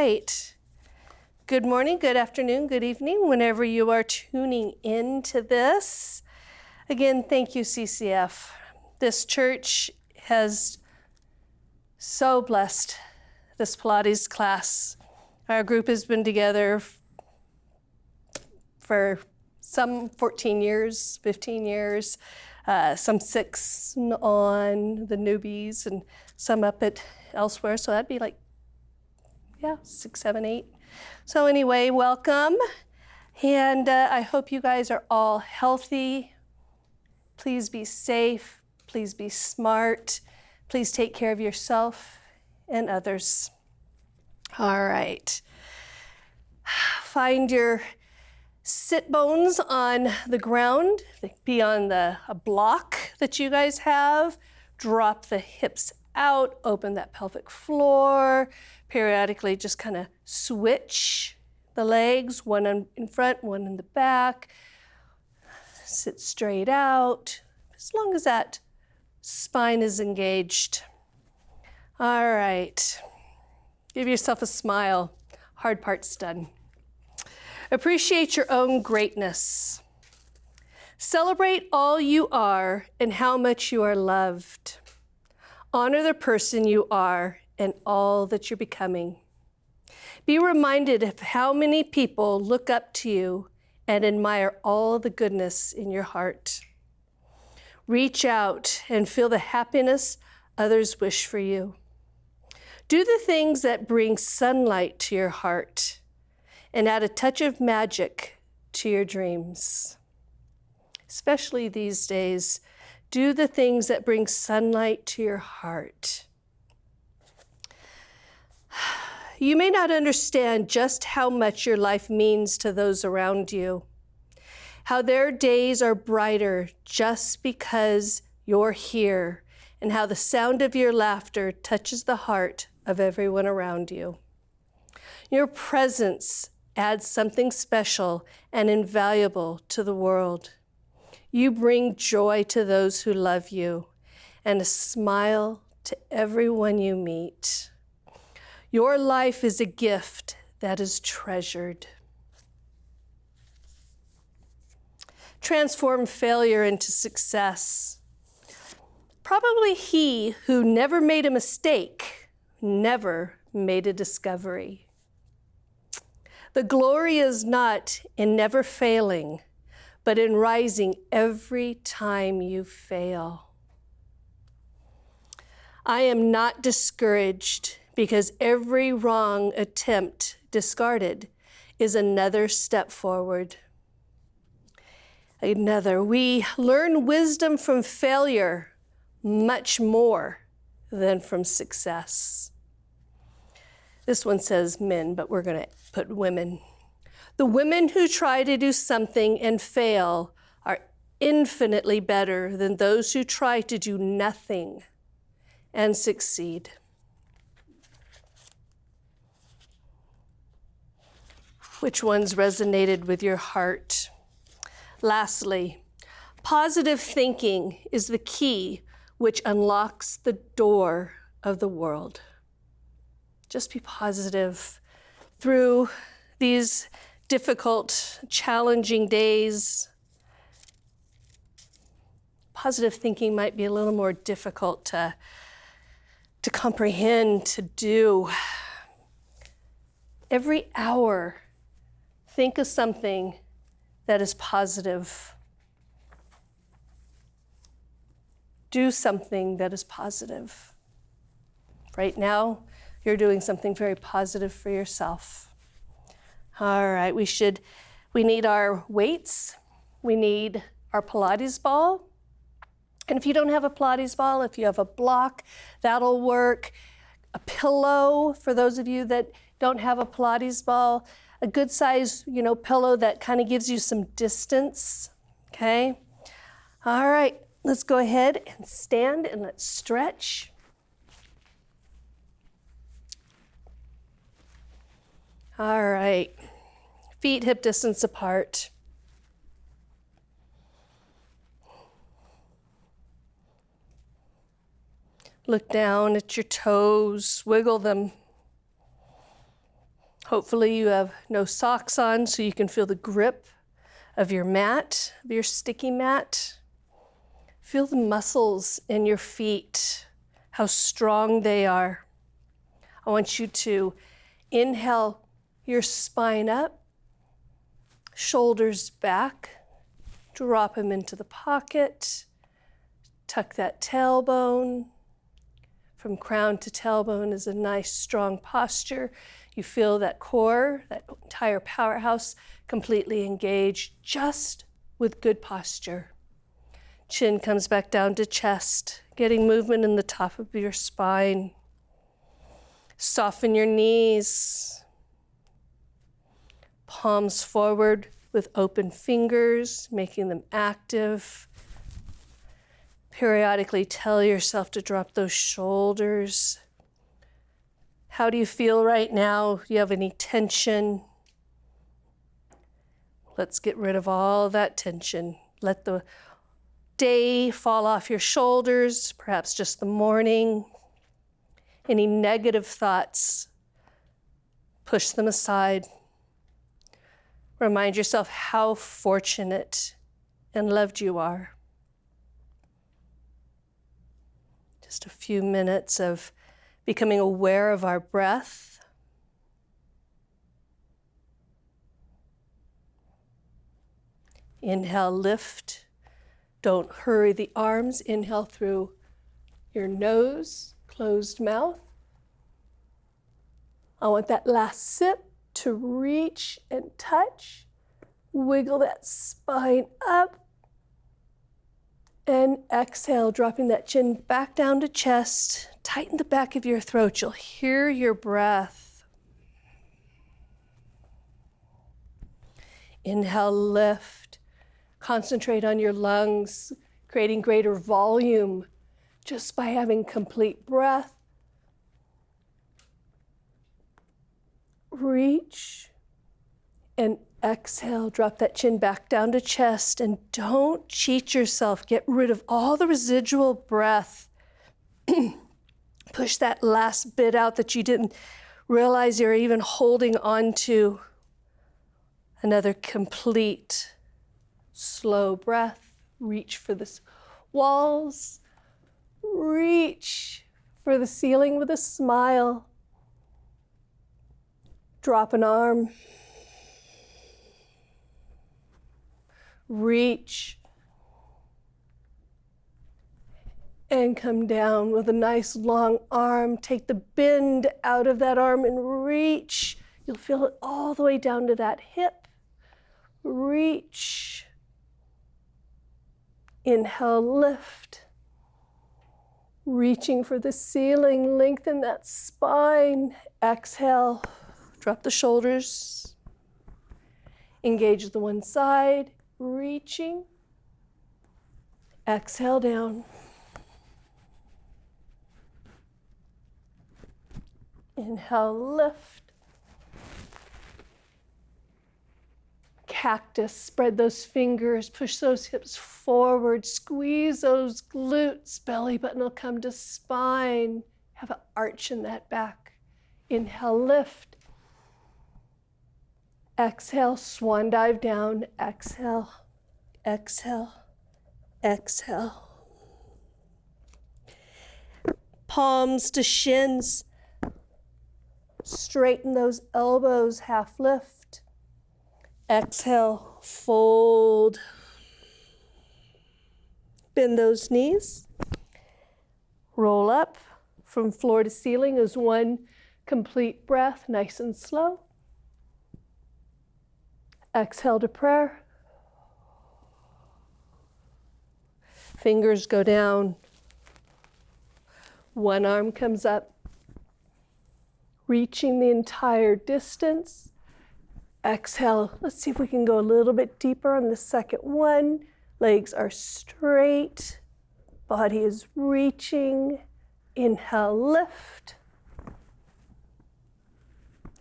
right. Good morning, good afternoon, good evening, whenever you are tuning in to this. Again, thank you, CCF. This church has so blessed this Pilates class. Our group has been together for some 14 years, 15 years, some 6 on the newbies and some up at elsewhere. So that'd be like, 6, 7, 8. So anyway, welcome. And I hope you guys are all healthy. Please be safe. Please be smart. Please take care of yourself and others. All right. Find your sit bones on the ground. Be on a block that you guys have. Drop the hips out. Open that pelvic floor. Periodically just kind of switch the legs, one in front, one in the back. Sit straight out, as long as that spine is engaged. All right, give yourself a smile. Hard part's done. Appreciate your own greatness. Celebrate all you are and how much you are loved. Honor the person you are and all that you're becoming. Be reminded of how many people look up to you and admire all the goodness in your heart. Reach out and feel the happiness others wish for you. Do the things that bring sunlight to your heart and add a touch of magic to your dreams. Especially these days, do the things that bring sunlight to your heart. You may not understand just how much your life means to those around you, how their days are brighter just because you're here, and how the sound of your laughter touches the heart of everyone around you. Your presence adds something special and invaluable to the world. You bring joy to those who love you and a smile to everyone you meet. Your life is a gift that is treasured. Transform failure into success. Probably he who never made a mistake never made a discovery. The glory is not in never failing, but in rising every time you fail. I am not discouraged, because every wrong attempt discarded is another step forward. We learn wisdom from failure much more than from success. This one says men, but we're going to put women. The women who try to do something and fail are infinitely better than those who try to do nothing and succeed. Which ones resonated with your heart? Lastly, positive thinking is the key which unlocks the door of the world. Just be positive through these difficult, challenging days. Positive thinking might be a little more difficult to comprehend, to do. Every hour, think of something that is positive. Do something that is positive. Right now, you're doing something very positive for yourself. All right, we need our weights. We need our Pilates ball. And if you don't have a Pilates ball, if you have a block, that'll work. A pillow, for those of you that don't have a Pilates ball, a good size, pillow that kind of gives you some distance, okay? All right, let's go ahead and stand and let's stretch. All right, feet hip distance apart. Look down at your toes, wiggle them. Hopefully you have no socks on so you can feel the grip of your mat, of your sticky mat. Feel the muscles in your feet, how strong they are. I want you to inhale your spine up, shoulders back, drop them into the pocket, tuck that tailbone. From crown to tailbone is a nice strong posture. You feel that core, that entire powerhouse completely engaged just with good posture. Chin comes back down to chest, getting movement in the top of your spine. Soften your knees. Palms forward with open fingers, making them active. Periodically tell yourself to drop those shoulders. How do you feel right now? Do you have any tension? Let's get rid of all that tension. Let the day fall off your shoulders, perhaps just the morning. Any negative thoughts, push them aside. Remind yourself how fortunate and loved you are. Just a few minutes of becoming aware of our breath. Inhale, lift. Don't hurry the arms. Inhale through your nose, closed mouth. I want that last sip to reach and touch. Wiggle that spine up. And exhale, dropping that chin back down to chest. Tighten the back of your throat. You'll hear your breath. Inhale, lift. Concentrate on your lungs, creating greater volume just by having complete breath. Reach and exhale. Drop that chin back down to chest, and don't cheat yourself. Get rid of all the residual breath. Push that last bit out that you didn't realize you're even holding on to. Another complete slow breath. Reach for the walls. Reach for the ceiling with a smile. Drop an arm. Reach. And come down with a nice long arm. Take the bend out of that arm and reach. You'll feel it all the way down to that hip. Reach. Inhale, lift. Reaching for the ceiling, lengthen that spine. Exhale, drop the shoulders. Engage the one side, reaching. Exhale down. Inhale, lift. Cactus, spread those fingers, push those hips forward, squeeze those glutes, belly button will come to spine. Have an arch in that back. Inhale, lift. Exhale, swan dive down. Exhale, exhale, exhale. Palms to shins. Straighten those elbows, half lift. Exhale, fold. Bend those knees. Roll up from floor to ceiling as one complete breath, nice and slow. Exhale to prayer. Fingers go down. One arm comes up, reaching the entire distance. Exhale. Let's see if we can go a little bit deeper on the second one. Legs are straight. Body is reaching. Inhale, lift.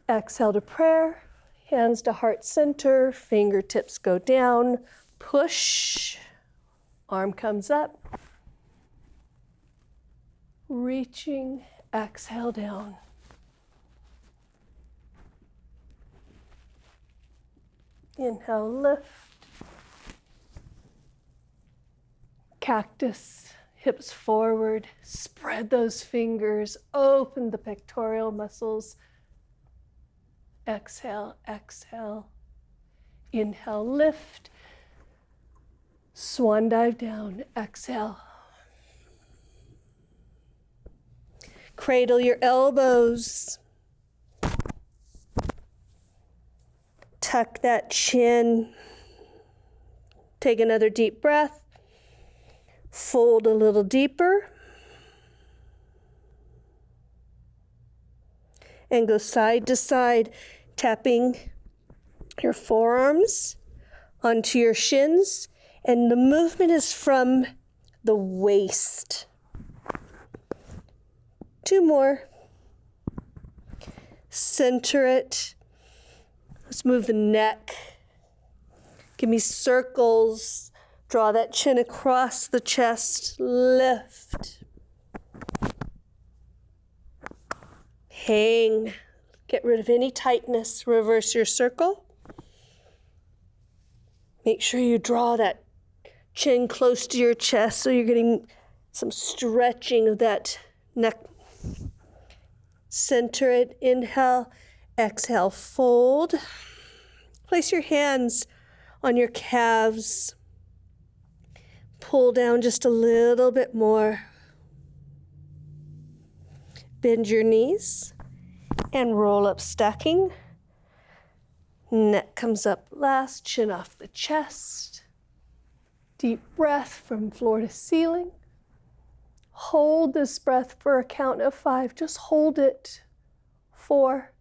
Exhale to prayer. Hands to heart center. Fingertips go down. Push. Arm comes up. Reaching. Exhale down. Inhale, lift. Cactus, hips forward. Spread those fingers. Open the pectoral muscles. Exhale, exhale. Inhale, lift. Swan dive down. Exhale. Cradle your elbows. Tuck that chin. Take another deep breath. Fold a little deeper. And go side to side, tapping your forearms onto your shins. And the movement is from the waist. 2 more. Center it. Let's move the neck. Give me circles. Draw that chin across the chest. Lift. Hang. Get rid of any tightness. Reverse your circle. Make sure you draw that chin close to your chest so you're getting some stretching of that neck. Center it. Inhale. Exhale. Fold. Place your hands on your calves. Pull down just a little bit more. Bend your knees and roll up, stacking. Neck comes up last, chin off the chest. Deep breath from floor to ceiling. Hold this breath for a count of 5. Just hold it. 4,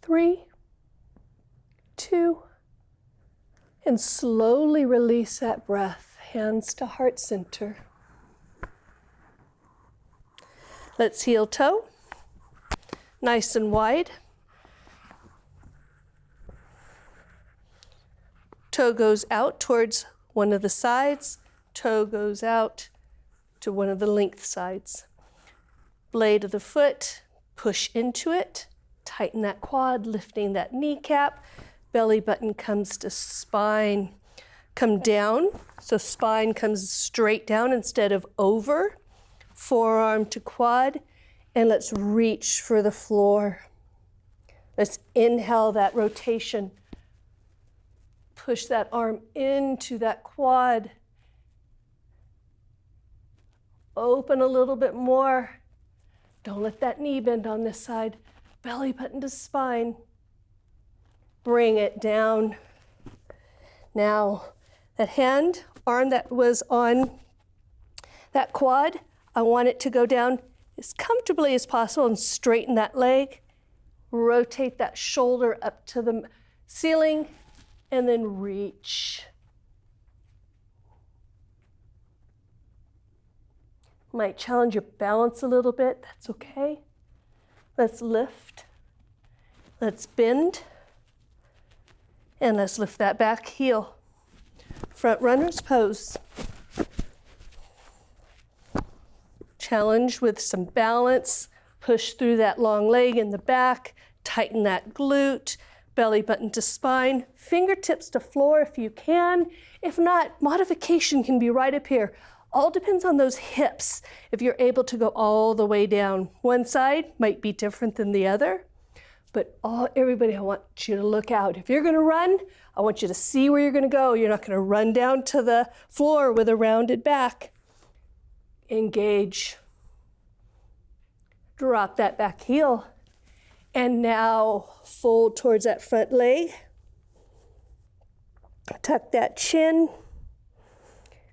3, 2, and slowly release that breath. Hands to heart center. Let's heel toe. Nice and wide. Toe goes out towards one of the sides. Toe goes out to one of the length sides. Blade of the foot, push into it. Tighten that quad, lifting that kneecap. Belly button comes to spine. Come down, so spine comes straight down instead of over. Forearm to quad, and let's reach for the floor. Let's inhale that rotation. Push that arm into that quad. Open a little bit more. Don't let that knee bend on this side. Belly button to spine. Bring it down. Now, that hand, arm that was on that quad, I want it to go down as comfortably as possible and straighten that leg. Rotate that shoulder up to the ceiling and then reach. Might challenge your balance a little bit, that's okay. Let's lift. Let's bend. And let's lift that back heel. Front runner's pose. Challenge with some balance. Push through that long leg in the back. Tighten that glute. Belly button to spine. Fingertips to floor if you can. If not, modification can be right up here. All depends on those hips. If you're able to go all the way down. One side might be different than the other. But everybody, I want you to look out. If you're gonna run, I want you to see where you're gonna go. You're not gonna run down to the floor with a rounded back. Engage. Drop that back heel. And now fold towards that front leg. Tuck that chin.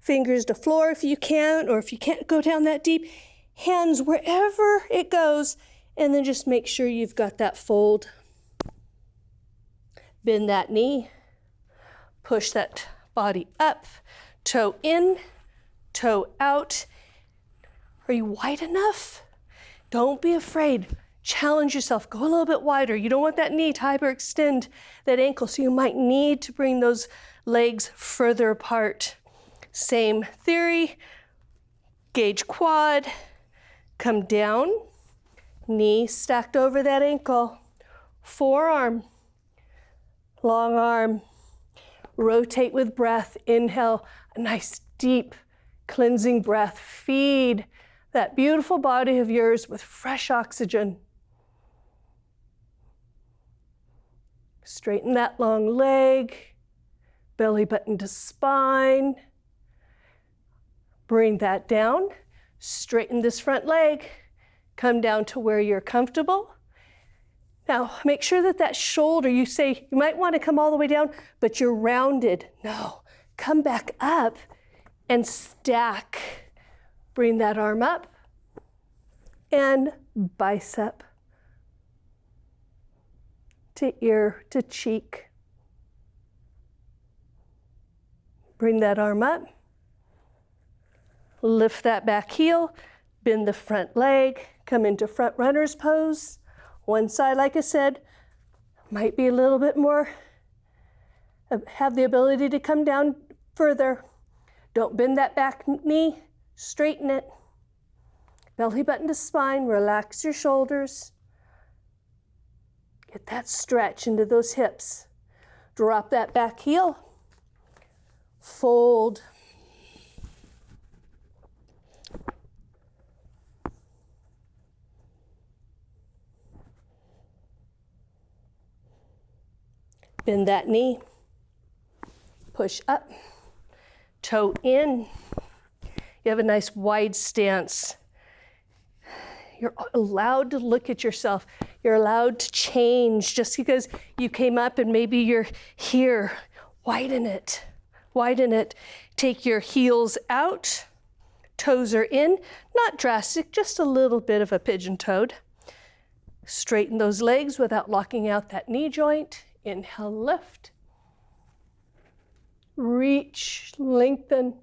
Fingers to floor if you can, or if you can't go down that deep, hands wherever it goes. And then just make sure you've got that fold. Bend that knee. Push that body up. Toe in, toe out. Are you wide enough? Don't be afraid. Challenge yourself. Go a little bit wider. You don't want that knee to hyperextend that ankle, so you might need to bring those legs further apart. Same theory. Gauge quad. Come down. Knee stacked over that ankle. Forearm. long arm. Rotate with breath. Inhale, a nice deep cleansing breath. Feed that beautiful body of yours with fresh oxygen. Straighten that long leg, belly button to spine. Bring that down. Straighten this front leg. Come down to where you're comfortable. Now, make sure that that shoulder, you might want to come all the way down, but you're rounded. No, come back up and stack. Bring that arm up and bicep to ear to cheek. Bring that arm up. Lift that back heel, bend the front leg, come into front runner's pose. One side, like I said, might be a little bit more, have the ability to come down further. Don't bend that back knee, straighten it. Belly button to spine, relax your shoulders. Get that stretch into those hips. Drop that back heel, fold. Bend that knee, push up, toe in. You have a nice wide stance. You're allowed to look at yourself. You're allowed to change just because you came up and maybe you're here. Widen it, widen it. Take your heels out, toes are in. Not drastic, just a little bit of a pigeon-toed. Straighten those legs without locking out that knee joint. Inhale, lift. Reach, lengthen.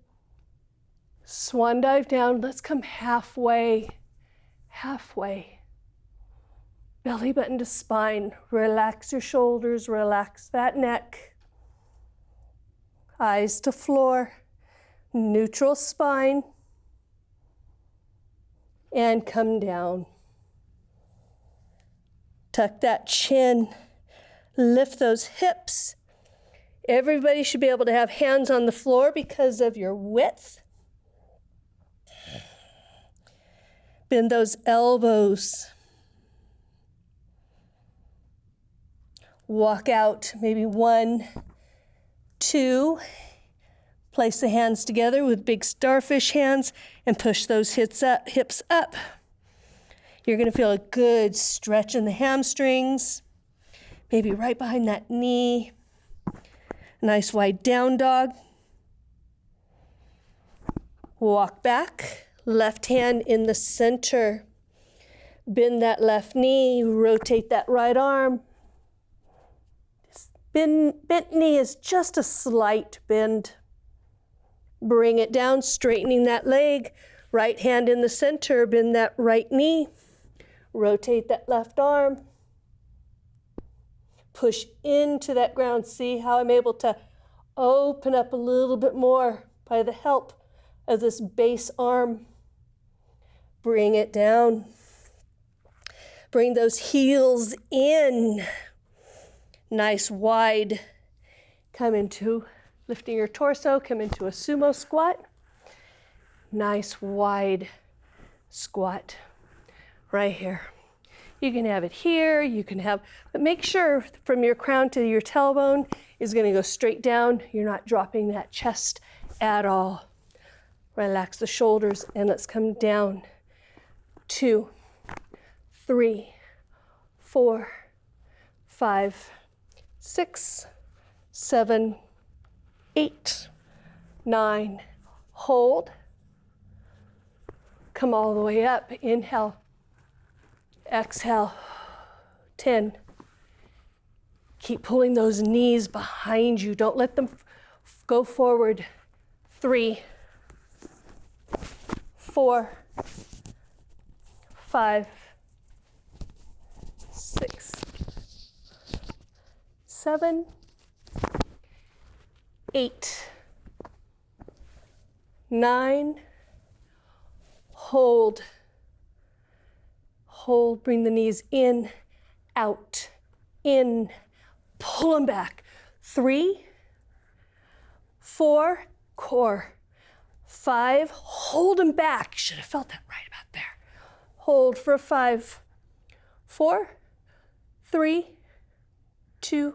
Swan dive down. Let's come halfway. Halfway. Belly button to spine. Relax your shoulders, relax that neck. Eyes to floor. Neutral spine. And come down. Tuck that chin. Lift those hips. Everybody should be able to have hands on the floor because of your width. Bend those elbows. Walk out, maybe 1, 2. Place the hands together with big starfish hands and push those hips up. You're going to feel a good stretch in the hamstrings. Maybe right behind that knee. Nice wide down dog. Walk back. Left hand in the center. Bend that left knee. Rotate that right arm. Bent knee is just a slight bend. Bring it down, straightening that leg. Right hand in the center. Bend that right knee. Rotate that left arm. Push into that ground. See how I'm able to open up a little bit more by the help of this base arm. Bring it down. Bring those heels in. Nice wide. Come into lifting your torso. Come into a sumo squat. Nice wide squat right here. You can have it here, but make sure from your crown to your tailbone is going to go straight down. You're not dropping that chest at all. Relax the shoulders and let's come down. 2, 3, 4, 5, 6, 7, 8, 9. Hold. Come all the way up. Inhale. Exhale. 10. Keep pulling those knees behind you. Don't let them go forward. 3, 4, 5, 6, 7, 8, 9. Hold. Hold, bring the knees in, out, in, pull them back. 3, 4, core, 5, hold them back. Should have felt that right about there. Hold for 5, 4, 3, 2,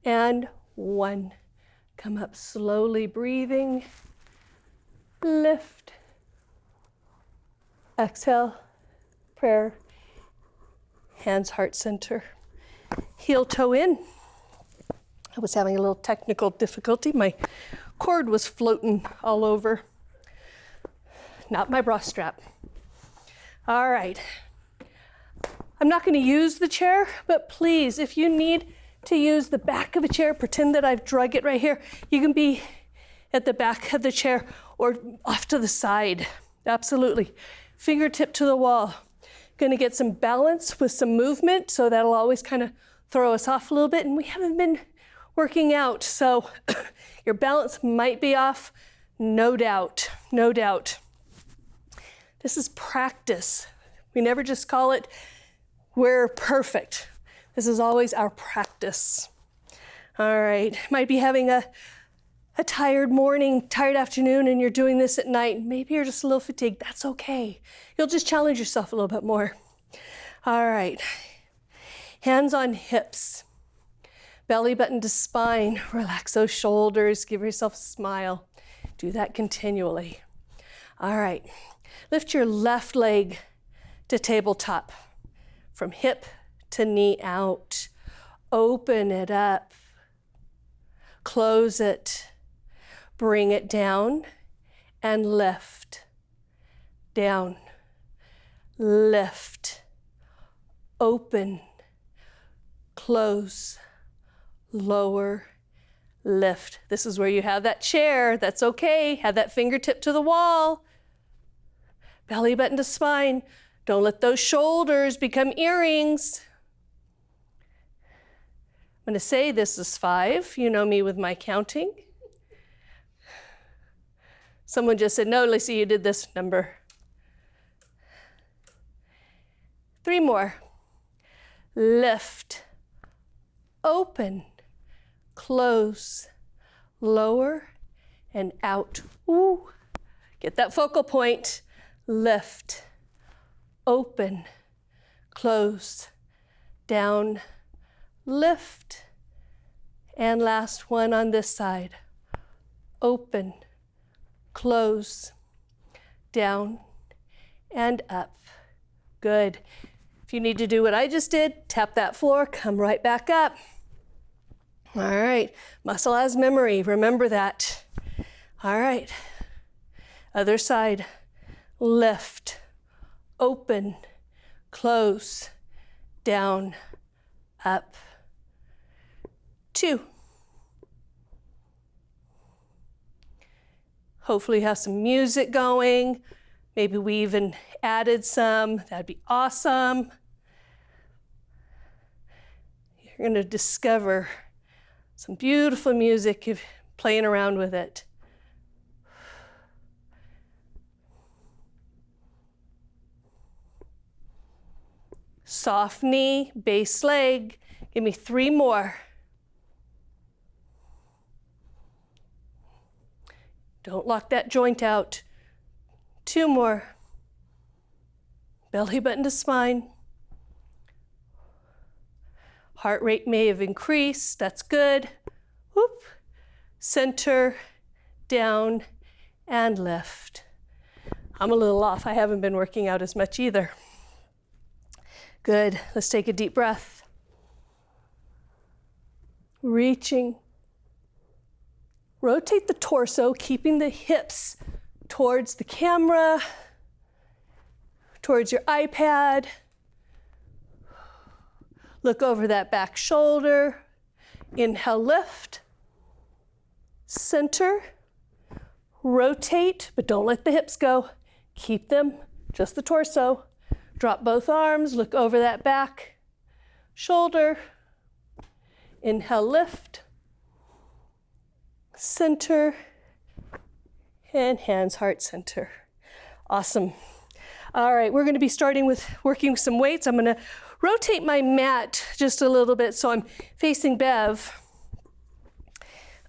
and 1. Come up slowly, breathing. Lift. Exhale. Prayer. Hands, heart center. Heel toe in. I was having a little technical difficulty. My cord was floating all over. Not my bra strap. All right. I'm not going to use the chair, but please, if you need to use the back of a chair, pretend that I've drug it right here. You can be at the back of the chair or off to the side. Absolutely. Fingertip to the wall. Going to get some balance with some movement, so that'll always kind of throw us off a little bit. And we haven't been working out, so your balance might be off, no doubt, no doubt. This is practice. We never just call it, we're perfect. This is always our practice. All right, might be having a tired morning, tired afternoon, and you're doing this at night. Maybe you're just a little fatigued. That's okay. You'll just challenge yourself a little bit more. All right, hands on hips, belly button to spine. Relax those shoulders, give yourself a smile. Do that continually. All right, lift your left leg to tabletop, from hip to knee out. Open it up. Close it. Bring it down and lift. Down. Lift. Open. Close. Lower. Lift. This is where you have that chair. That's okay. Have that fingertip to the wall. Belly button to spine. Don't let those shoulders become earrings. I'm going to say this is 5. You know me with my counting. Someone just said, no, Lacey, you did this number. 3 more. Lift. Open. Close. Lower and out. Ooh. Get that focal point. Lift. Open. Close. Down. Lift, and last one on this side. Open, close, down, and up. Good. If you need to do what I just did, tap that floor, come right back up. All right, muscle has memory, remember that. All right, other side. Lift, open, close, down, up. 2. Hopefully you have some music going. Maybe we even added some. That'd be awesome. You're going to discover some beautiful music if playing around with it. Soft knee, base leg. Give me 3 more. Don't lock that joint out. 2 more. Belly button to spine. Heart rate may have increased. That's good. Whoop. Center, down, and lift. I'm a little off. I haven't been working out as much either. Good. Let's take a deep breath. Reaching. Rotate the torso, keeping the hips towards the camera, towards your iPad. Look over that back shoulder. Inhale, lift. Center. Rotate, but don't let the hips go. Keep them, just the torso. Drop both arms, look over that back shoulder. Inhale, lift. Center, and hands, heart center. Awesome. All right, we're going to be starting with working with some weights. I'm going to rotate my mat just a little bit so I'm facing Bev.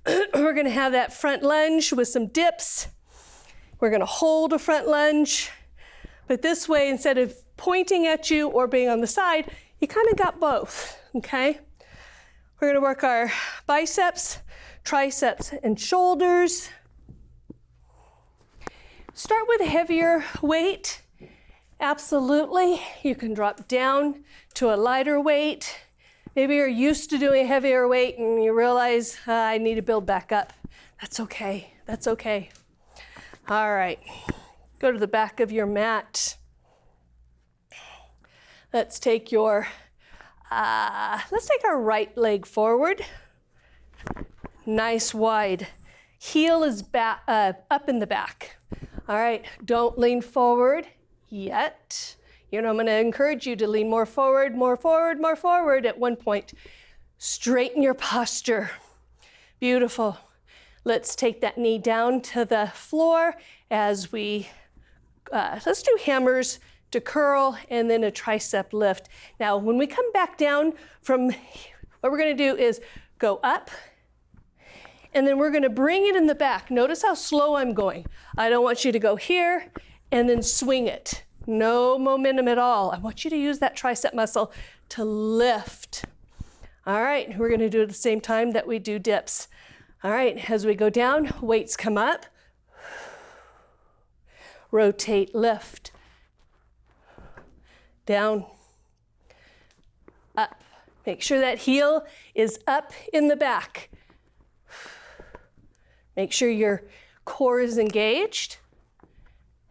We're gonna have that front lunge with some dips. We're gonna hold a front lunge, but this way, instead of pointing at you or being on the side, you kind of got both, okay? We're gonna work our biceps, triceps, and shoulders. Start with a heavier weight. Absolutely, you can drop down to a lighter weight. Maybe you're used to doing a heavier weight and you realize, I need to build back up. That's okay, that's okay. All right, go to the back of your mat. Let's take our right leg forward. Nice wide. Heel is back, up in the back. All right, don't lean forward yet. You know, I'm gonna encourage you to lean more forward, more forward, more forward at one point. Straighten your posture. Beautiful. Let's take that knee down to the floor as we, let's do hammers to curl and then a tricep lift. Now, when we come back down from, what we're gonna do is go up, and then we're gonna bring it in the back. Notice how slow I'm going. I don't want you to go here and then swing it. No momentum at all. I want you to use that tricep muscle to lift. All right, we're gonna do it at the same time that we do dips. All right, as we go down, weights come up. Rotate, lift. Down, up. Make sure that heel is up in the back. Make sure your core is engaged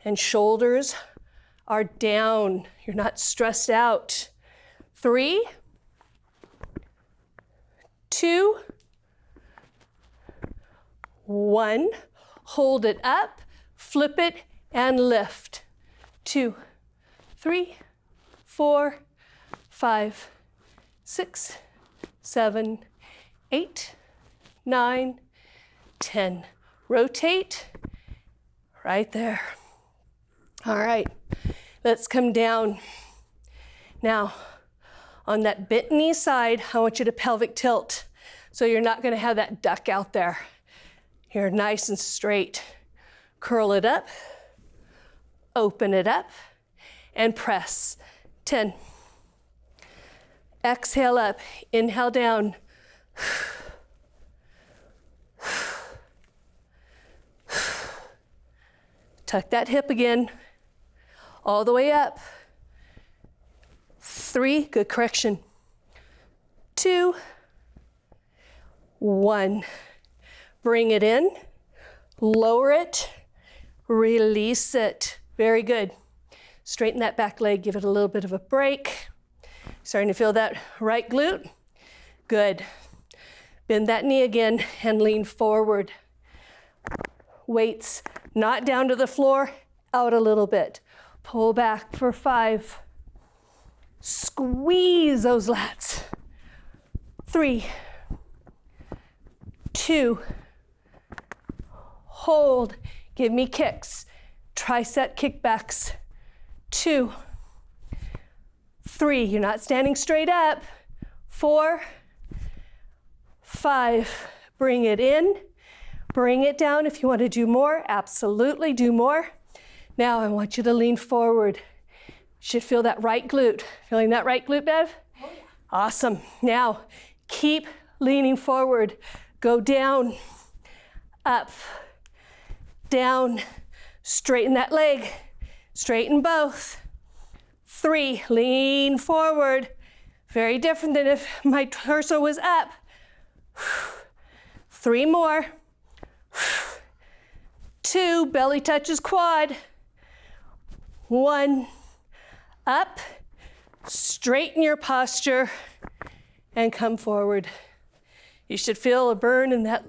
and shoulders are down. You're not stressed out. 3, 2, 1. Hold it up, flip it, and lift. 2, 3, 4, 5, 6, 7, 8, 9, 10. Rotate right there. All right, let's come down. Now, on that bent knee side, I want you to pelvic tilt. So you're not gonna have that duck out there. You're nice and straight. Curl it up, open it up, and press. 10. Exhale up, inhale down. Tuck that hip again, all the way up. 3, good correction. 2, 1. Bring it in, lower it, release it. Very good. Straighten that back leg, give it a little bit of a break. Starting to feel that right glute? Good. Bend that knee again and lean forward. Weights not down to the floor, out a little bit. Pull back for 5. Squeeze those lats. 3, 2, hold. Give me kicks. Tricep kickbacks. 2, 3, you're not standing straight up. 4, 5, bring it in. Bring it down if you want to do more, absolutely do more. Now I want you to lean forward. You should feel that right glute. Feeling that right glute, Bev? Oh, yeah. Awesome. Now keep leaning forward. Go down, up, down. Straighten that leg. Straighten both. 3, lean forward. Very different than if my torso was up. 3 more. 2, belly touches quad. 1, up, straighten your posture, and come forward. You should feel a burn in that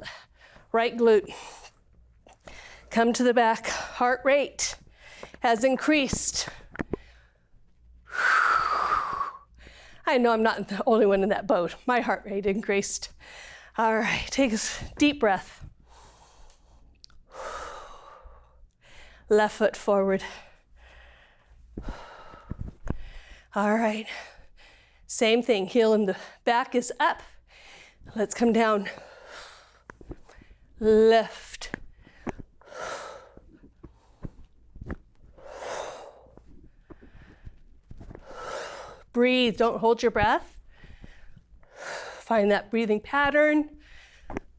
right glute. Come to the back. Heart rate has increased. I know I'm not the only one in that boat. My heart rate increased. All right, take a deep breath. Left foot forward. All right, same thing, heel in the back is up. Let's come down. lift. Breathe, don't hold your breath. Find that breathing pattern.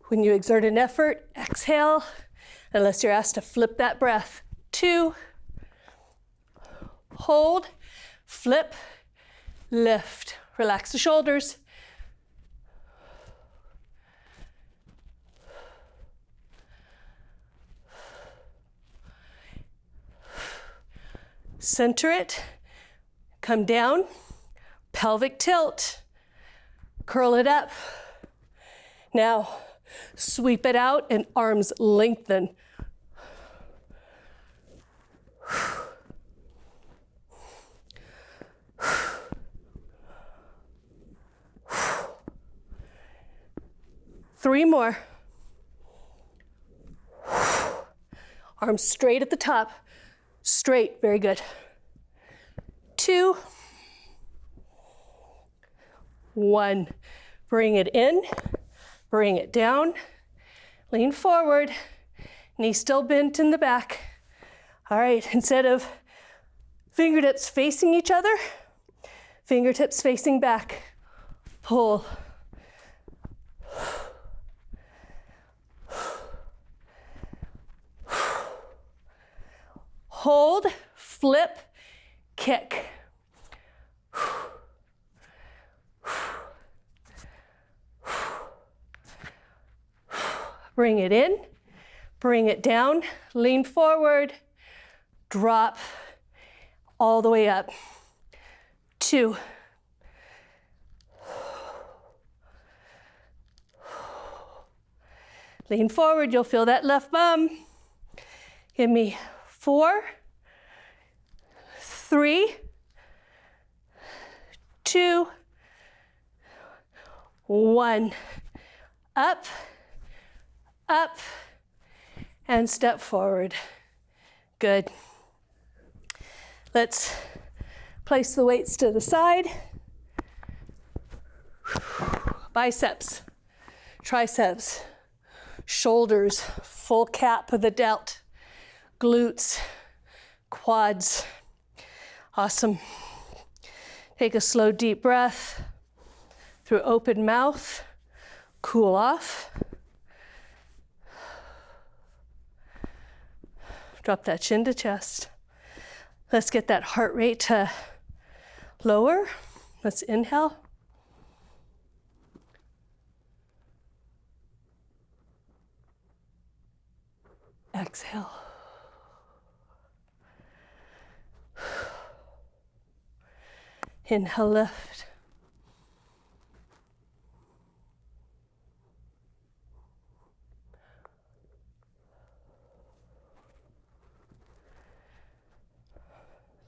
When you exert an effort, exhale, unless you're asked to flip that breath. 2, hold, flip, lift. Relax the shoulders. Center it, come down, pelvic tilt, curl it up. Now, sweep it out and arms lengthen. Three more. Arms straight at the top. Straight, very good. 2, 1. Bring it in, bring it down, lean forward, knee still bent in the back. All right, instead of fingertips facing each other, fingertips facing back. Pull. Hold, flip, kick. Bring it in, bring it down, lean forward, drop all the way up. 2. Lean forward, you'll feel that left bum. Give me 4, 3, 2, 1. Up, up, and step forward. Good. Let's place the weights to the side. Biceps, triceps, shoulders, full cap of the delt, glutes, quads. Awesome. Take a slow, deep breath through open mouth. Cool off. Drop that chin to chest. Let's get that heart rate to lower. Let's inhale. Exhale. Inhale, lift.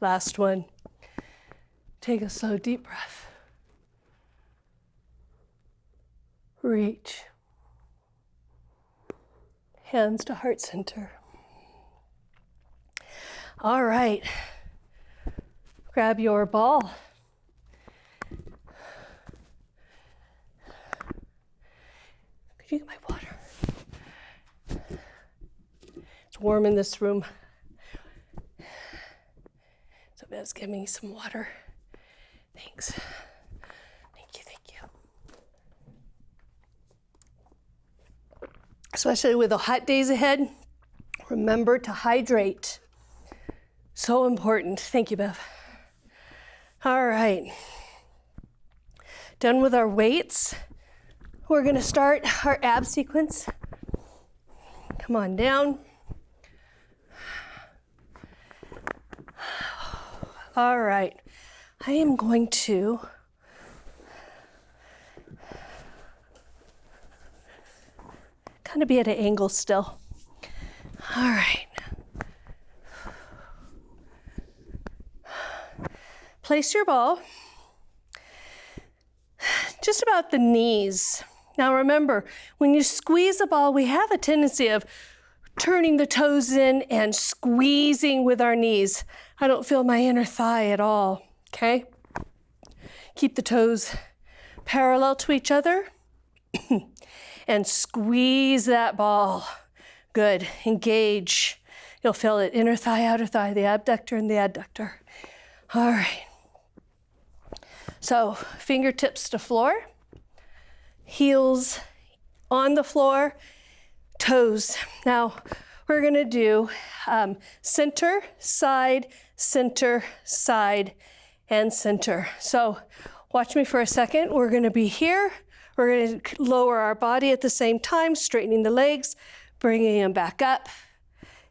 Last one. Take a slow, deep breath. Reach. Hands to heart center. All right. Grab your ball. Could you get my water? It's warm in this room. So Bev's give me some water. Thanks. Thank you, thank you. Especially with the hot days ahead, remember to hydrate. So important. Thank you, Bev. All right. Done with our weights. We're gonna start our ab sequence. Come on down. All right. I am going to kind of be at an angle still. All right. Place your ball just about the knees. Now remember, when you squeeze the ball, we have a tendency of turning the toes in and squeezing with our knees. I don't feel my inner thigh at all, okay? Keep the toes parallel to each other. And squeeze that ball. Good, engage. You'll feel it, inner thigh, outer thigh, the abductor and the adductor. All right. So fingertips to floor, heels on the floor, toes. Now we're gonna do center, side, and center. So watch me for a second. We're gonna be here. We're gonna lower our body at the same time, straightening the legs, bringing them back up,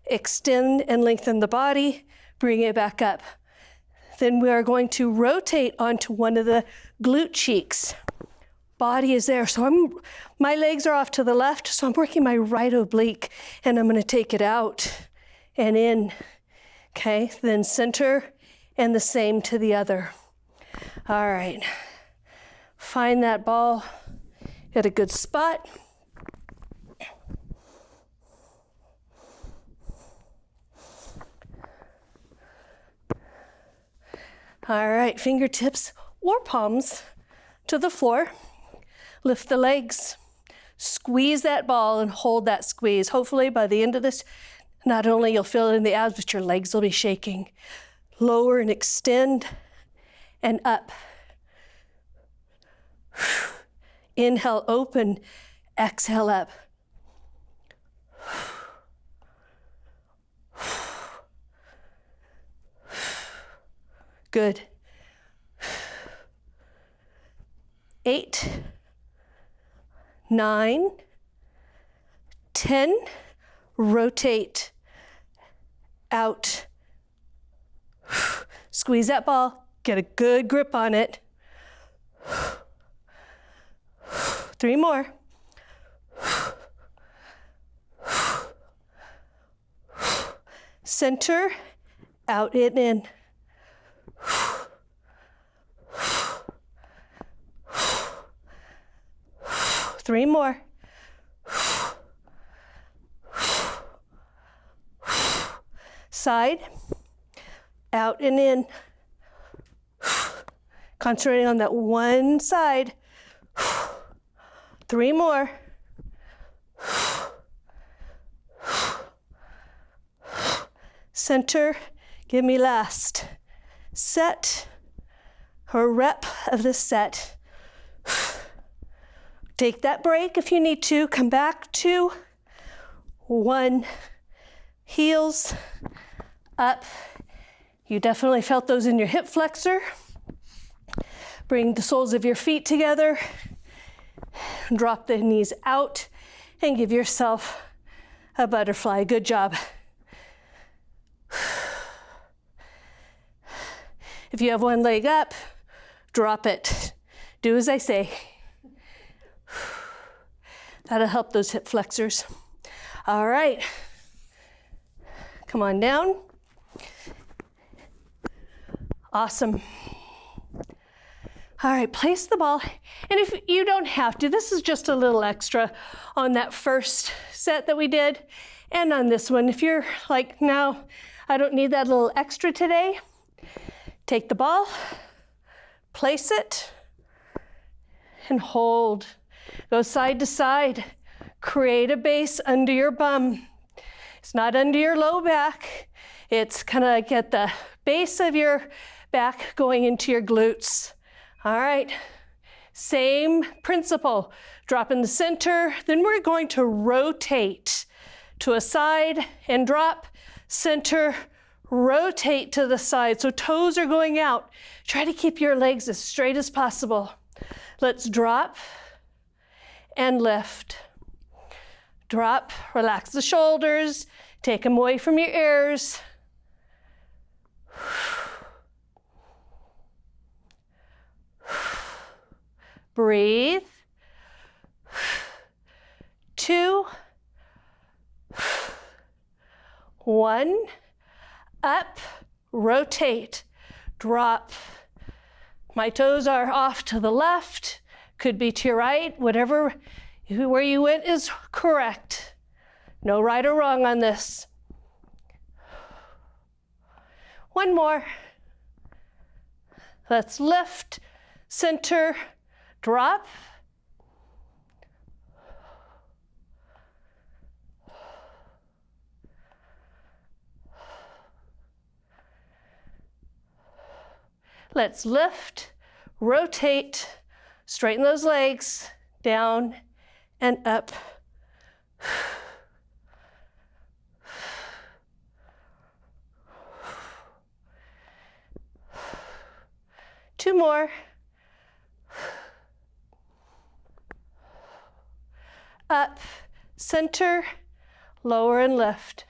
extend and lengthen the body, bring it back up. Then we are going to rotate onto one of the glute cheeks. Body is there, so my legs are off to the left, so I'm working my right oblique, and I'm gonna take it out and in, okay? Then center, and the same to the other. All right, find that ball, get a good spot. All right, fingertips or palms to the floor. Lift the legs, squeeze that ball and hold that squeeze. Hopefully by the end of this, not only you'll feel it in the abs, but your legs will be shaking. Lower and extend and up. Inhale, open, exhale up. Good. 8, 9, 10, rotate, out. Squeeze that ball, get a good grip on it. 3 more. Center, out and in. 3 more. Side, out and in. Concentrating on that one side. 3 more. Center, give me last. Set, or rep of the set. Take that break if you need to. Come back to 1. Heels up. You definitely felt those in your hip flexor. Bring the soles of your feet together. Drop the knees out and give yourself a butterfly. Good job. If you have one leg up, drop it. Do as I say. That'll help those hip flexors. All right. Come on down. Awesome. All right, place the ball. And if you don't have to, this is just a little extra on that first set that we did and on this one. If you're like, no, I don't need that little extra today, take the ball, place it, and hold. Go side to side. Create a base under your bum. It's not under your low back. It's kind of like at the base of your back going into your glutes. All right, same principle. Drop in the center, then we're going to rotate to a side and drop, center, rotate to the side. So toes are going out. Try to keep your legs as straight as possible. Let's drop and lift. Drop, relax the shoulders, take them away from your ears. Breathe. 2, 1, up, rotate, drop. My toes are off to the left, could be to your right, whatever, where you went is correct. No right or wrong on this. 1 more. Let's lift, center, drop. Let's lift, rotate, straighten those legs, down and up. Two more. Up, center, lower and lift.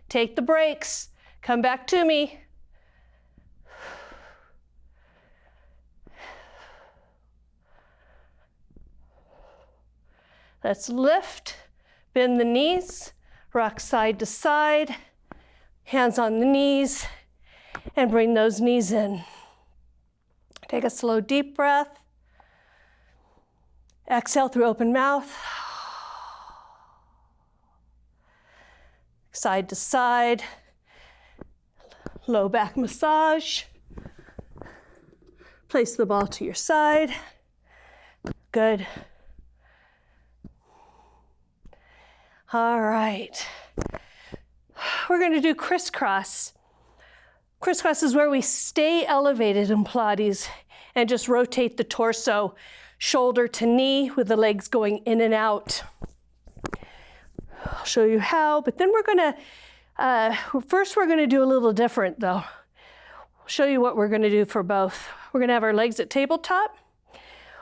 Take the breaks. Come back to me. Let's lift, bend the knees, rock side to side, hands on the knees, and bring those knees in. Take a slow, deep breath. Exhale through open mouth. Side to side. Low back massage. Place the ball to your side. Good. All right. We're going to do Criss Cross. Criss Cross is where we stay elevated in Pilates and just rotate the torso, shoulder to knee with the legs going in and out. I'll show you how, but then we're going to, first we're going to do a little different though. I'll show you what we're going to do for both. We're going to have our legs at tabletop.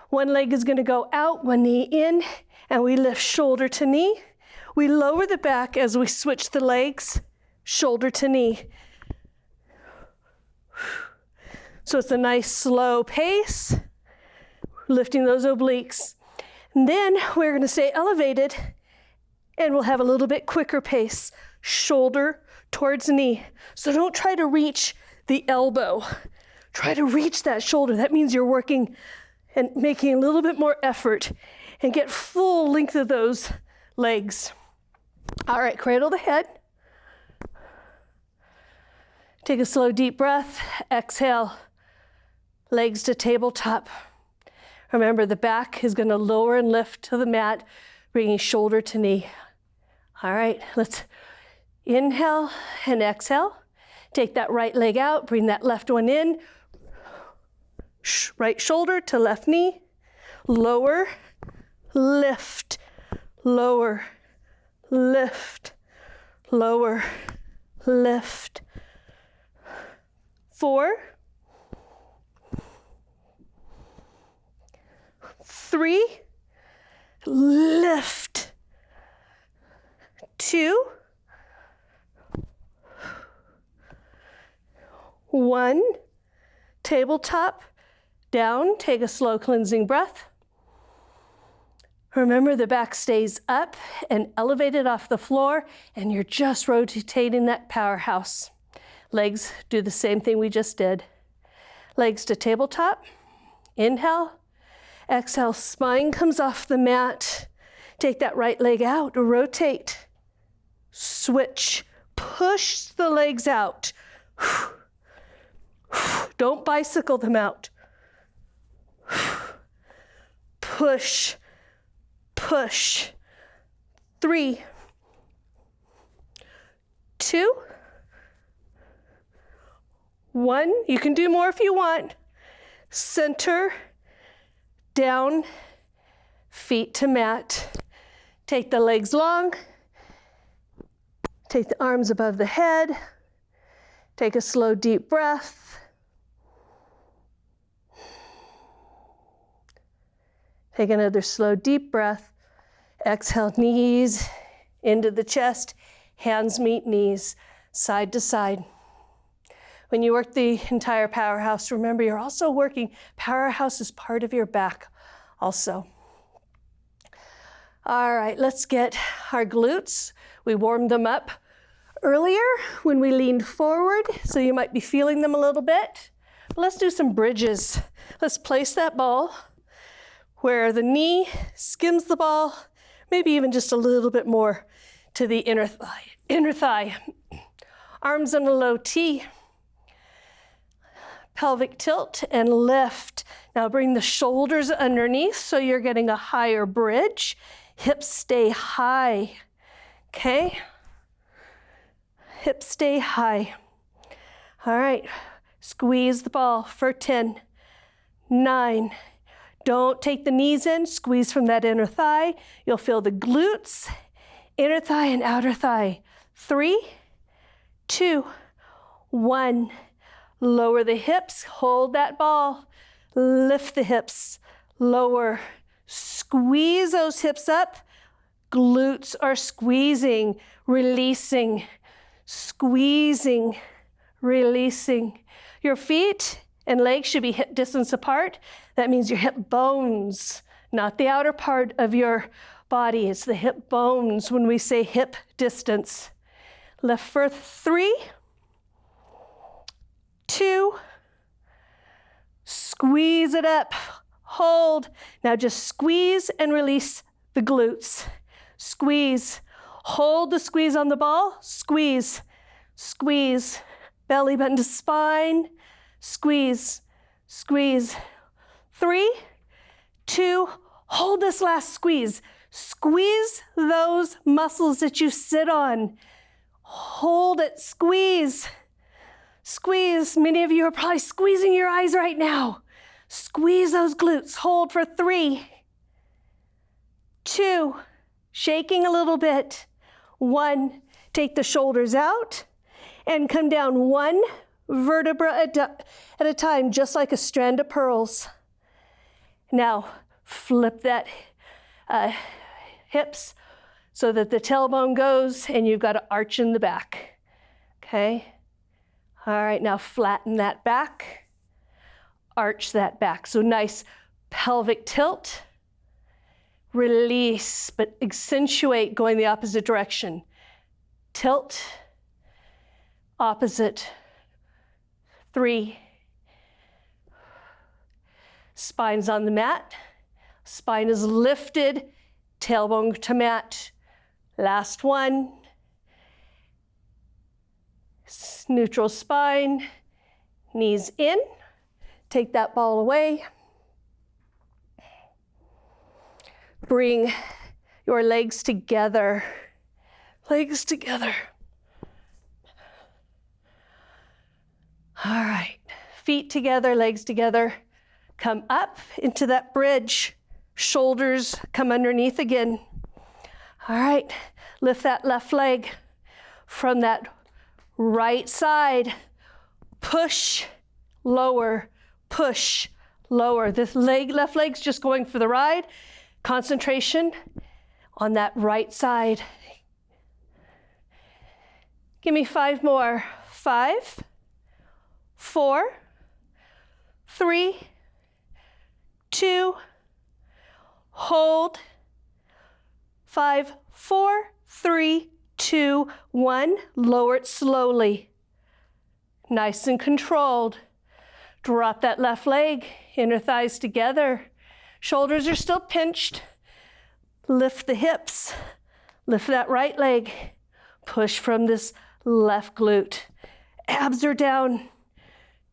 One leg is going to go out, one knee in, and we lift shoulder to knee. We lower the back as we switch the legs, shoulder to knee. So it's a nice slow pace, lifting those obliques. And then we're going to stay elevated and we'll have a little bit quicker pace, shoulder towards knee. So don't try to reach the elbow. Try to reach that shoulder. That means you're working and making a little bit more effort and get full length of those legs. All right, cradle the head. Take a slow, deep breath. Exhale, legs to tabletop. Remember, the back is going to lower and lift to the mat, bringing shoulder to knee. All right, let's inhale and exhale. Take that right leg out, bring that left one in. Right shoulder to left knee. Lower, lift, lower, lift, lower, lift. 4, 3, lift. 2, 1, tabletop, down, take a slow cleansing breath. Remember, the back stays up and elevated off the floor, and you're just rotating that powerhouse. Legs do the same thing we just did. Legs to tabletop, inhale, exhale, spine comes off the mat. Take that right leg out, rotate, switch, push the legs out. Don't bicycle them out. Push, push. 3, 2, 1. You can do more if you want. Center, down, feet to mat. Take the legs long. Take the arms above the head. Take a slow, deep breath. Take another slow, deep breath. Exhale, knees into the chest. Hands meet knees, side to side. When you work the entire powerhouse, remember you're also working, powerhouse is part of your back also. All right, let's get our glutes. We warmed them up earlier when we leaned forward, so you might be feeling them a little bit. Let's do some bridges. Let's place that ball where the knee skims the ball, maybe even just a little bit more to the inner thigh. Arms on a low T. Pelvic tilt and lift. Now bring the shoulders underneath so you're getting a higher bridge. Hips stay high, okay? Hips stay high. All right, squeeze the ball for 10, 9. Don't take the knees in, squeeze from that inner thigh. You'll feel the glutes, inner thigh and outer thigh. 3, 2, 1. Lower the hips, hold that ball. Lift the hips, lower. Squeeze those hips up. Glutes are squeezing, releasing, squeezing, releasing. Your feet and legs should be hip distance apart. That means your hip bones, not the outer part of your body. It's the hip bones when we say hip distance. Lift for 3, 2, squeeze it up, hold. Now just squeeze and release the glutes. Squeeze, hold the squeeze on the ball, squeeze, squeeze, belly button to spine, squeeze, squeeze. 3, 2, hold this last squeeze. Squeeze those muscles that you sit on. Hold it, squeeze, squeeze. Many of you are probably squeezing your eyes right now. Squeeze those glutes. Hold for 3, 2, shaking a little bit. 1, take the shoulders out and come down 1 vertebra at a time, just like a strand of pearls. Now, flip that hips so that the tailbone goes and you've got an arch in the back. Okay? All right, now flatten that back, arch that back. So nice pelvic tilt, release, but accentuate going the opposite direction. Tilt, opposite. 3. Spine's on the mat. Spine is lifted, tailbone to mat. Last one. Neutral spine, knees in. Take that ball away. Bring your legs together. Legs together. All right, feet together, legs together. Come up into that bridge. Shoulders come underneath again. All right, lift that left leg from that right side. Push, lower, push, lower. This left leg's just going for the ride. Concentration on that right side. Give me 5 more. 5, 4, 3, 2, hold. 5, 4, 3, 2, 1. Lower it slowly. Nice and controlled. Drop that left leg, inner thighs together. Shoulders are still pinched. Lift the hips. Lift that right leg. Push from this left glute. Abs are down.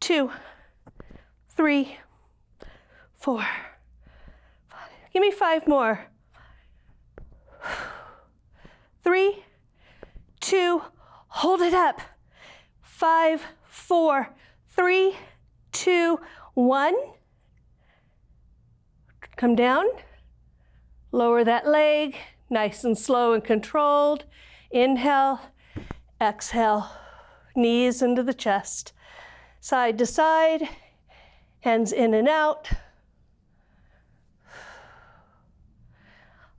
2, 3, 4, 5. Give me 5 more. 3, 2, hold it up. 5, 4, 3, 2, 1. Come down. Lower that leg, nice and slow and controlled. Inhale, exhale, knees into the chest. Side to side, hands in and out.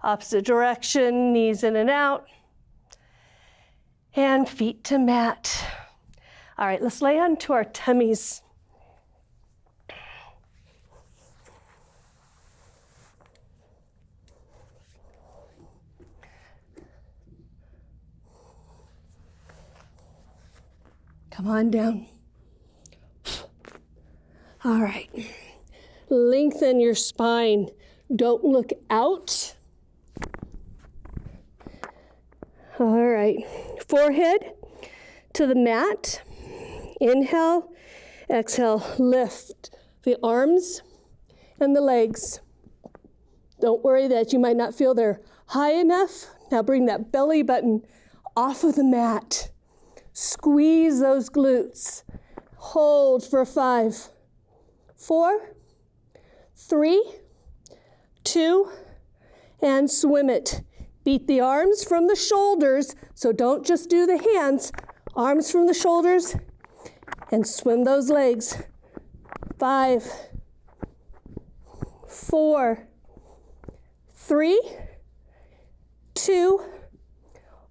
Opposite direction, knees in and out. And feet to mat. All right, let's lay onto our tummies. Come on down. All right. Lengthen your spine. Don't look out. All right. Forehead to the mat. Inhale, exhale, lift the arms and the legs. Don't worry that you might not feel they're high enough. Now bring that belly button off of the mat. Squeeze those glutes. Hold for 5, 4, 3, 2, and swim it. Beat the arms from the shoulders, so don't just do the hands. Arms from the shoulders, and swim those legs. 5, 4, 3, 2,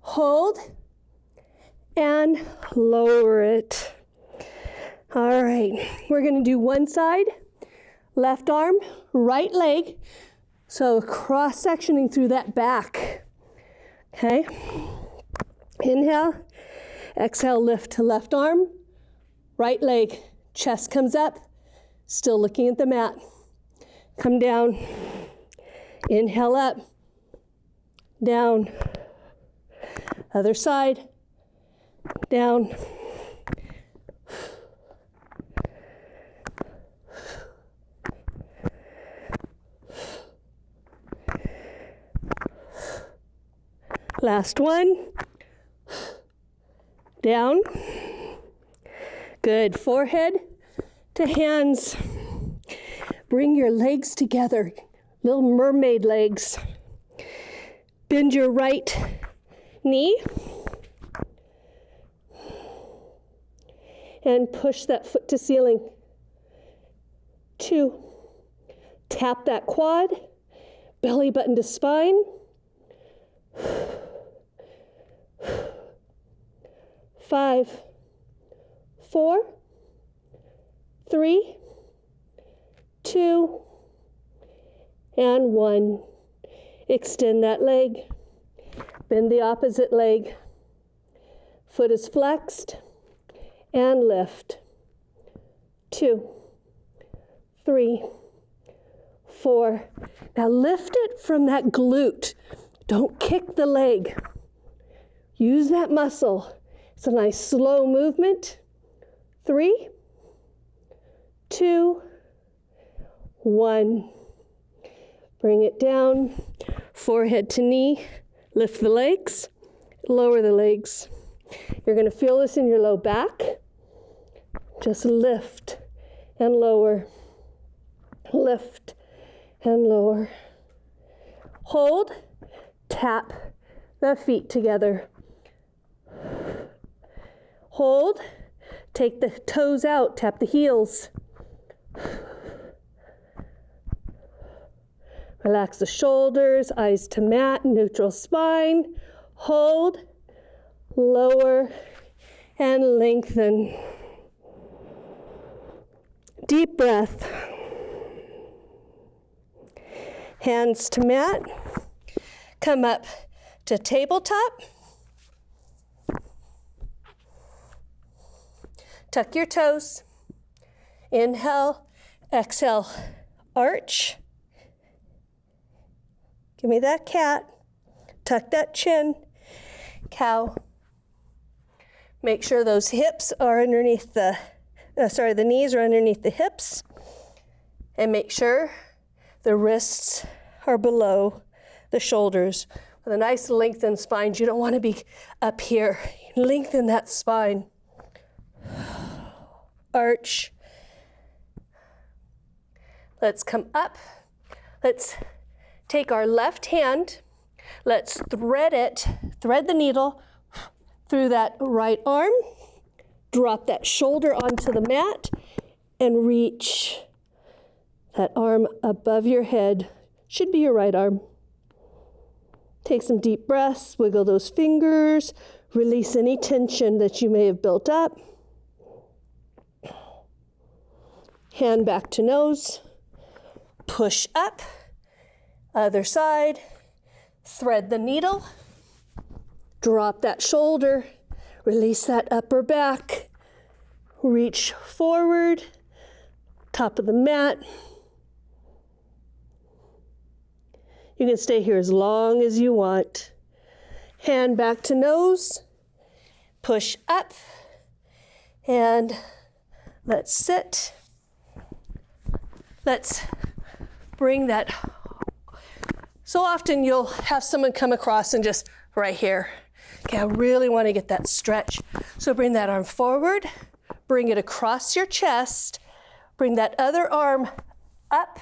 hold, and lower it. All right, we're gonna do one side, left arm, right leg. So cross-sectioning through that back, okay? Inhale, exhale, lift to left arm, right leg, chest comes up, still looking at the mat. Come down, inhale up, down, other side, down. Last one. Down. Good. Forehead to hands. Bring your legs together. Little mermaid legs. Bend your right knee. And push that foot to ceiling. 2. Tap that quad. Belly button to spine. 5, 4, 3, 2, and 1. Extend that leg. Bend the opposite leg. Foot is flexed. And lift. 2, 3, 4. Now lift it from that glute. Don't kick the leg. Use that muscle. It's a nice slow movement. 3, 2, 1. Bring it down. Forehead to knee. Lift the legs. Lower the legs. You're going to feel this in your low back. Just lift and lower. Lift and lower. Hold. Tap the feet together. Hold. Take the toes out. Tap the heels. Relax the shoulders, eyes to mat, neutral spine. Hold, lower, and lengthen. Deep breath. Hands to mat. Come up to tabletop. Tuck your toes. Inhale, exhale, arch. Give me that cat. Tuck that chin. Cow. Make sure those hips are underneath the knees are underneath the hips. And make sure the wrists are below the shoulders. With a nice lengthened spine. You don't want to be up here. Lengthen that spine. Arch. Let's come up. Let's take our left hand. Let's thread the needle through that right arm. Drop that shoulder onto the mat and reach that arm above your head. Should be your right arm. Take some deep breaths, wiggle those fingers, release any tension that you may have built up. Hand back to nose, push up, other side, thread the needle, drop that shoulder, release that upper back, reach forward, top of the mat. You can stay here as long as you want. Hand back to nose, push up, and let's sit. Let's bring that. So often you'll have someone come across and just right here. Okay, I really want to get that stretch. So bring that arm forward, bring it across your chest, bring that other arm up,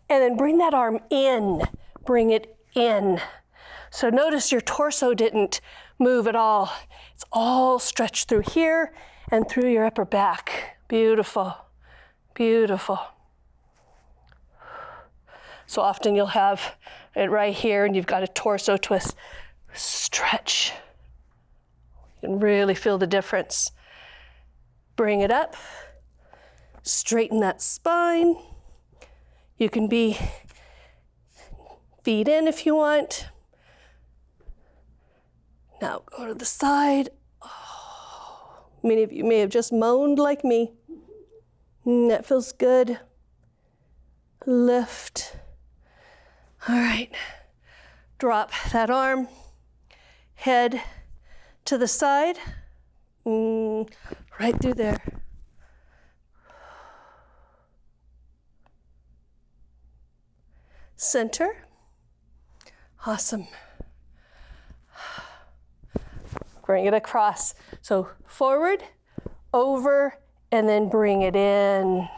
and then bring that arm in. Bring it in. So notice your torso didn't move at all. It's all stretched through here and through your upper back. Beautiful, beautiful. So often you'll have it right here and you've got a torso twist. Stretch. You can really feel the difference. Bring it up. Straighten that spine. You can be feet in if you want. Now go to the side. Oh, many of you may have just moaned like me. That feels good. Lift. All right. Drop that arm. Head to the side. Right through there. Center. Awesome. Bring it across. So forward, over, and then bring it in.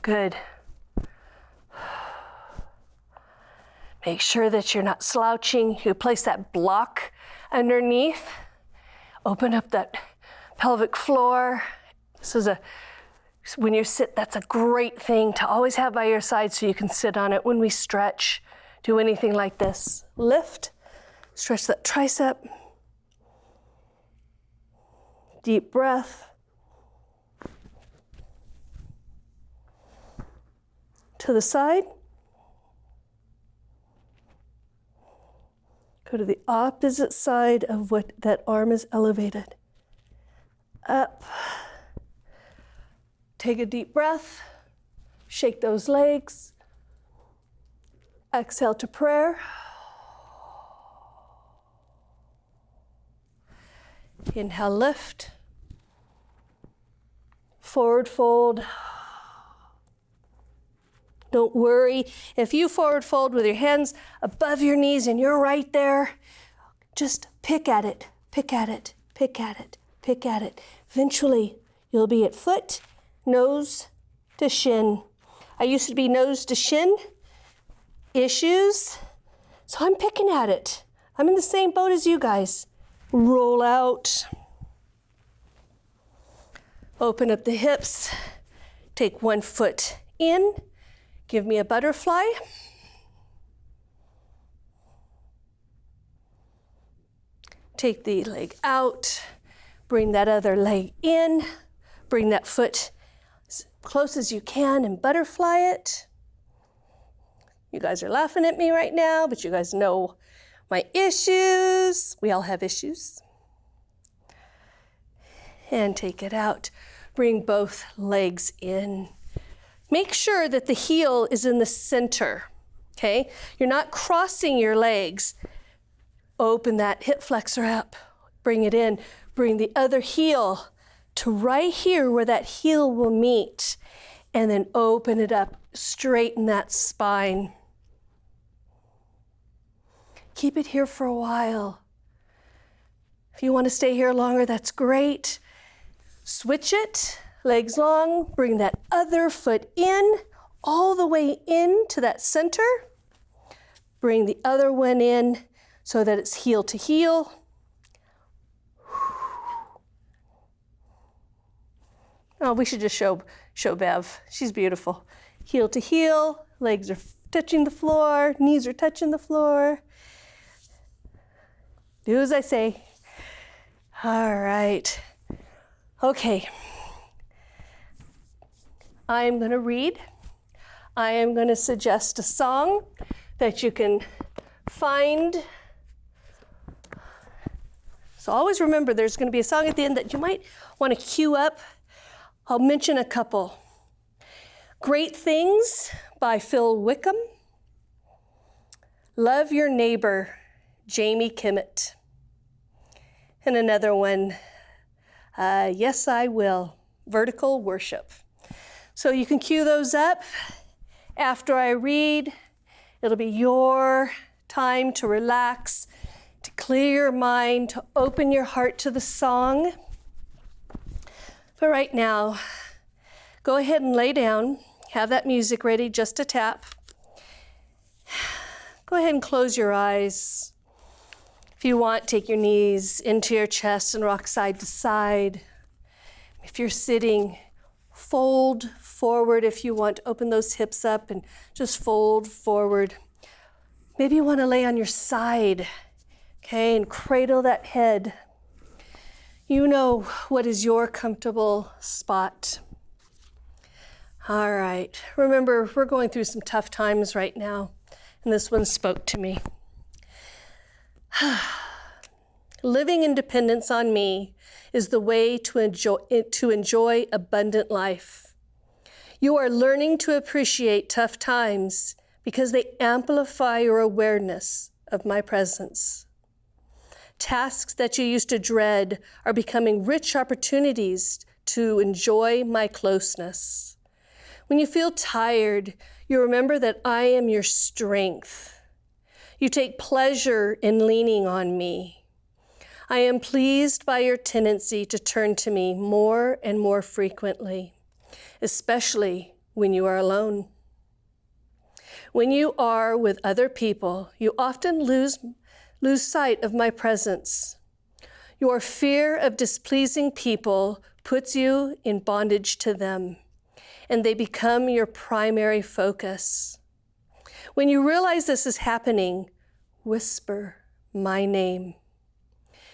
Good. Make sure that you're not slouching. You place that block underneath. Open up that pelvic floor. When you sit, that's a great thing to always have by your side so you can sit on it when we stretch. Do anything like this. Lift, stretch that tricep. Deep breath. To the side. Go to the opposite side of what that arm is elevated. Up. Take a deep breath. Shake those legs. Exhale to prayer. Inhale, lift. Forward fold. Don't worry. If you forward fold with your hands above your knees and you're right there, just pick at it, pick at it, pick at it, pick at it. Eventually, you'll be at foot, nose to shin. I used to be nose to shin issues, so I'm picking at it. I'm in the same boat as you guys. Roll out. Open up the hips. Take one foot in. Give me a butterfly. Take the leg out. Bring that other leg in. Bring that foot as close as you can and butterfly it. You guys are laughing at me right now, but you guys know my issues. We all have issues. And take it out. Bring both legs in. Make sure that the heel is in the center, okay? You're not crossing your legs. Open that hip flexor up. Bring it in. Bring the other heel to right here where that heel will meet. And then open it up. Straighten that spine. Keep it here for a while. If you want to stay here longer, that's great. Switch it, legs long, bring that other foot in, all the way into that center. Bring the other one in so that it's heel to heel. Oh, we should just show Bev. She's beautiful. Heel to heel, legs are touching the floor, knees are touching the floor. Do as I say. All right. Okay. I am going to read. I am going to suggest a song that you can find. So always remember there's going to be a song at the end that you might want to cue up. I'll mention a couple. Great Things by Phil Wickham. Love Your Neighbor, Jamie Kimmett. And another one, Yes I Will, Vertical Worship. So you can cue those up. After I read, it'll be your time to relax, to clear your mind, to open your heart to the song. But right now, go ahead and lay down. Have that music ready just to tap. Go ahead and close your eyes. If you want, take your knees into your chest and rock side to side. If you're sitting, fold forward if you want. Open those hips up and just fold forward. Maybe you want to lay on your side, okay, and cradle that head. You know what is your comfortable spot. All right, remember, we're going through some tough times right now, and this one spoke to me. Living in dependence on me is the way to enjoy abundant life. You are learning to appreciate tough times because they amplify your awareness of my presence. Tasks that you used to dread are becoming rich opportunities to enjoy my closeness. When you feel tired, you remember that I am your strength. You take pleasure in leaning on me. I am pleased by your tendency to turn to me more and more frequently, especially when you are alone. When you are with other people, you often lose sight of my presence. Your fear of displeasing people puts you in bondage to them, and they become your primary focus. When you realize this is happening, whisper my name.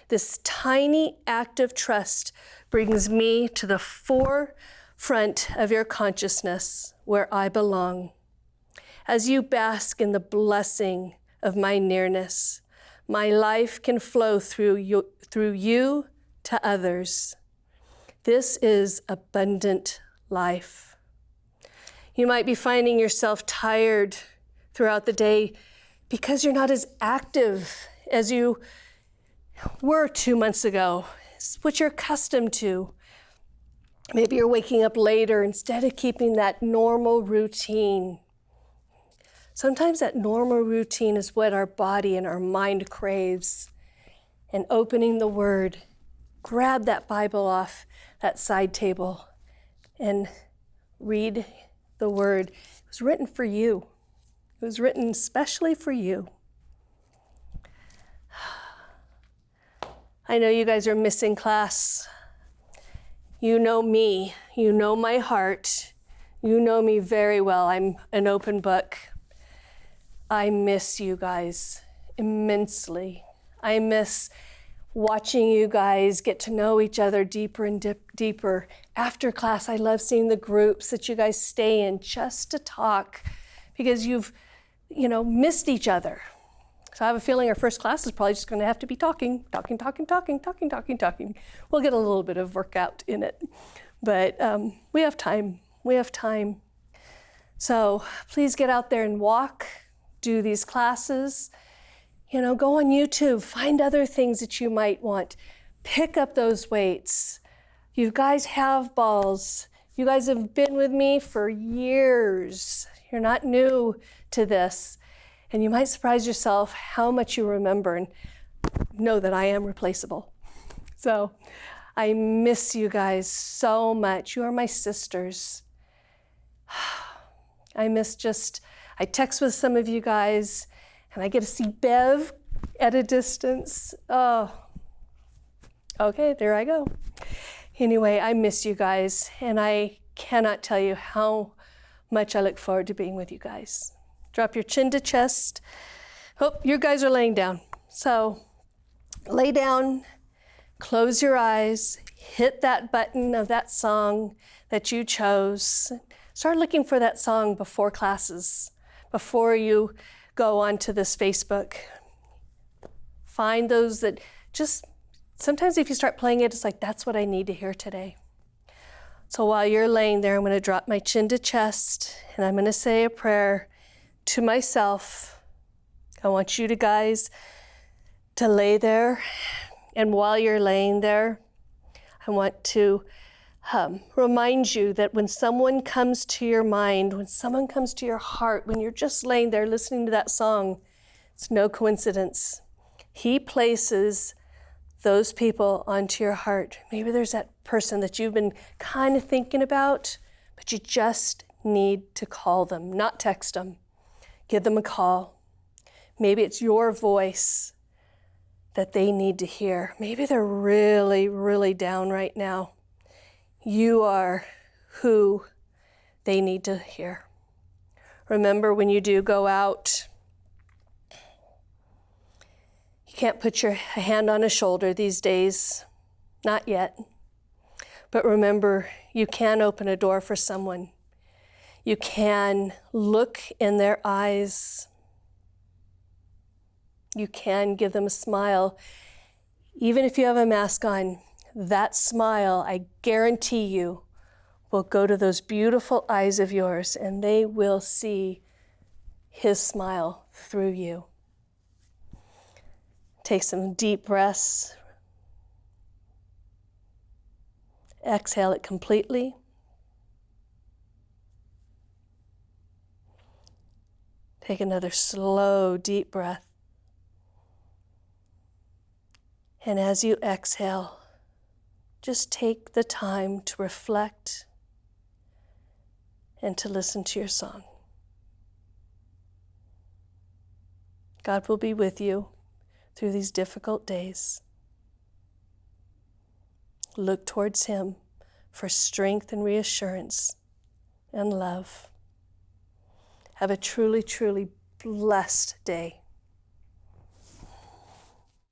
This tiny act of trust brings me to the forefront of your consciousness where I belong. As you bask in the blessing of my nearness, my life can flow through you to others. This is abundant life. You might be finding yourself tired throughout the day because you're not as active as you were 2 months ago. It's what you're accustomed to. Maybe you're waking up later instead of keeping that normal routine. Sometimes that normal routine is what our body and our mind craves. And opening the Word, grab that Bible off that side table and read the Word. It was written for you. It was written especially for you. I know you guys are missing class. You know me. You know my heart. You know me very well. I'm an open book. I miss you guys immensely. I miss watching you guys get to know each other deeper and deeper. After class, I love seeing the groups that you guys stay in just to talk because you've, missed each other. So I have a feeling our first class is probably just going to have to be talking. We'll get a little bit of workout in it, but we have time. So please get out there and walk, do these classes. Go on YouTube, find other things that you might want. Pick up those weights. You guys have balls. You guys have been with me for years. You're not new to this. And you might surprise yourself how much you remember and know that I am replaceable. So I miss you guys so much. You are my sisters. I text with some of you guys and I get to see Bev at a distance. Oh, okay, there I go. Anyway, I miss you guys and I cannot tell you how much I look forward to being with you guys. Drop your chin to chest. Oh, you guys are laying down. So lay down, close your eyes, hit that button of that song that you chose. Start looking for that song before classes, before you go onto this Facebook. Find those that sometimes if you start playing it, it's like, that's what I need to hear today. So while you're laying there, I'm going to drop my chin to chest and I'm going to say a prayer to myself. I want you guys to lay there, and while you're laying there, I want to remind you that when someone comes to your mind, when someone comes to your heart, when you're just laying there listening to that song, it's no coincidence. He places those people onto your heart. Maybe there's that person that you've been kind of thinking about, but you just need to call them, not text them. Give them a call. Maybe it's your voice that they need to hear. Maybe they're really, really down right now. You are who they need to hear. Remember, when you do go out, you can't put your hand on a shoulder these days, not yet. But remember, you can open a door for someone. You can look in their eyes. You can give them a smile. Even if you have a mask on, that smile, I guarantee you, will go to those beautiful eyes of yours, and they will see his smile through you. Take some deep breaths. Exhale it completely. Take another slow, deep breath. And as you exhale, just take the time to reflect and to listen to your song. God will be with you through these difficult days. Look towards Him for strength and reassurance and love. Have a truly, truly blessed day.